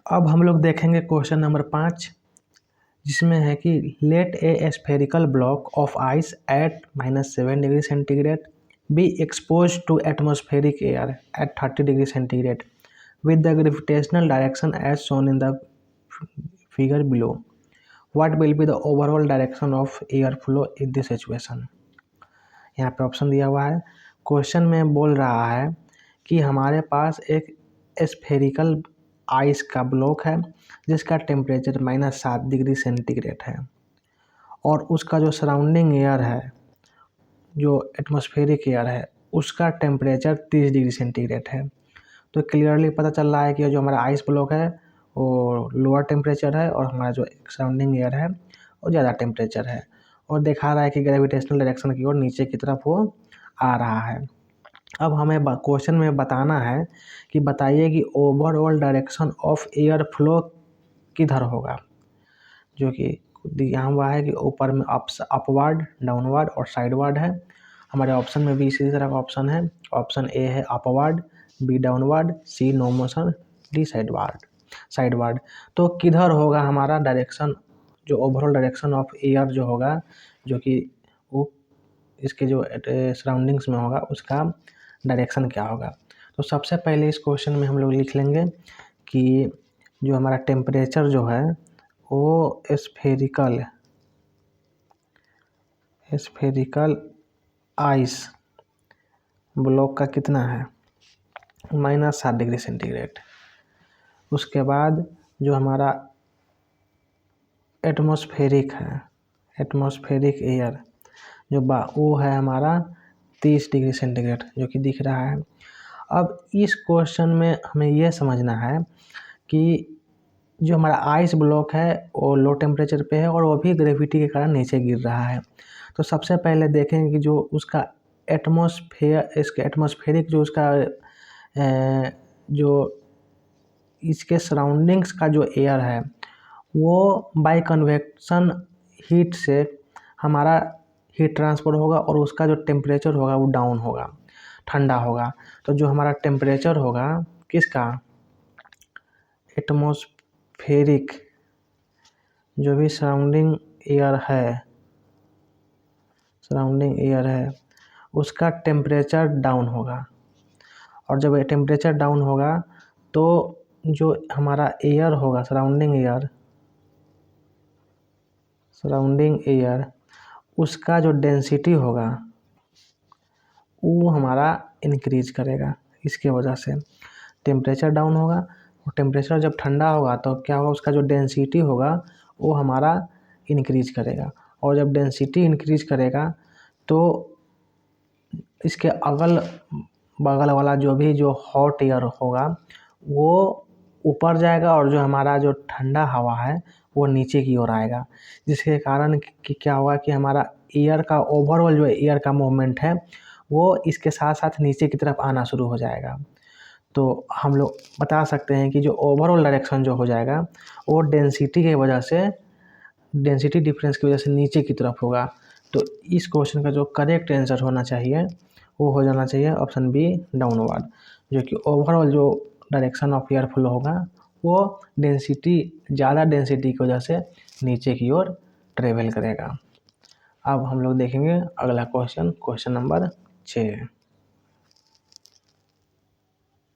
अब हम लोग देखेंगे क्वेश्चन नंबर 5, जिसमें है कि let a spherical block of ice at -7 degree centigrade be expose to atmospheric air at 30 degree centigrade with the gravitational direction as shown in the figure below. What will be the overall direction of air flow in this situation? यहाँ पे option दिया हुआ है। Question में बोल रहा है कि हमारे पास एक स्फेरिकल आइस का ब्लॉक है जिसका टेम्परेचर -7 डिग्री सेंटीग्रेड है और उसका जो सराउंडिंग एयर है, जो एटमॉस्फेरिक एयर है, उसका टेम्परेचर 30 डिग्री सेंटीग्रेड है। तो क्लियरली पता चल रहा है कि जो हमारा आइस ब्लॉक है वो लोअर टेम्परेचर है और हमारा जो सराउंडिंग एयर है वो ज़्यादा टेम्परेचर है, और दिखा रहा है कि ग्रेविटेशनल डायरेक्शन की ओर नीचे की तरफ वो आ रहा है। अब हमें क्वेश्चन में बताना है कि बताइए कि overall direction of air flow किधर होगा, जो कि दिया हुआ है कि ऊपर में अपवर्ड, डाउनवर्ड और साइडवर्ड है। हमारे ऑप्शन में भी इसी तरह का ऑप्शन है। ऑप्शन ए है अपवर्ड, बी डाउनवर्ड, सी नो मोशन, डी साइडवर्ड। तो किधर होगा हमारा डायरेक्शन, जो ओवरऑल डायरेक्शन ऑफ एयर जो होगा, जो कि वो इसके जो सराउंडिंग्स में होगा, उसका डायरेक्शन क्या होगा। तो सबसे पहले इस क्वेश्चन में हम लोग लिख लेंगे कि जो हमारा टेम्परेचर जो है वो स्फेरिकल आइस ब्लॉक का कितना है, -7 डिग्री सेंटीग्रेड। उसके बाद जो हमारा एटमॉस्फेरिक है, एटमॉस्फेरिक एयर जो वो है हमारा 30 डिग्री सेंटीग्रेड, जो कि दिख रहा है। अब इस क्वेश्चन में हमें यह समझना है कि जो हमारा आइस ब्लॉक है वो लो टेम्परेचर पे है और वो भी ग्रेविटी के कारण नीचे गिर रहा है। तो सबसे पहले देखेंगे कि जो उसका एटमॉस्फेरिक जो उसका जो इसके सराउंडिंग्स का जो एयर है वो बाय कन्वेक्शन हीट से हमारा हीट ट्रांसफर होगा और उसका जो टेम्परेचर होगा वो डाउन होगा, ठंडा होगा। तो जो हमारा टेम्परेचर होगा किसका, एटमॉस्फेरिक जो भी सराउंडिंग एयर है उसका टेम्परेचर डाउन होगा, और जब टेम्परेचर डाउन होगा तो जो हमारा एयर होगा, सराउंडिंग एयर उसका जो डेंसिटी होगा वो हमारा इंक्रीज करेगा। इसके वजह से टेम्परेचर डाउन होगा, और टेम्परेचर जब ठंडा होगा तो क्या होगा, उसका जो डेंसिटी होगा वो हमारा इंक्रीज करेगा, और जब डेंसिटी इंक्रीज करेगा तो इसके अगल बगल वाला जो हॉट एयर होगा वो ऊपर जाएगा, और जो हमारा जो ठंडा हवा है वो नीचे की ओर आएगा, जिसके कारण कि क्या होगा कि हमारा एयर का ओवरऑल जो एयर का मूवमेंट है वो इसके साथ साथ नीचे की तरफ आना शुरू हो जाएगा। तो हम लोग बता सकते हैं कि जो ओवरऑल डायरेक्शन जो हो जाएगा वो डेंसिटी डिफरेंस की वजह से नीचे की तरफ होगा। तो इस क्वेश्चन का जो करेक्ट आंसर होना चाहिए वो हो जाना चाहिए ऑप्शन बी, डाउनवर्ड, जो कि ओवरऑल जो डायरेक्शन ऑफ एयर फ्लो होगा वो ज़्यादा डेंसिटी की वजह से नीचे की ओर ट्रेवल करेगा। अब हम लोग देखेंगे अगला क्वेश्चन नंबर 6।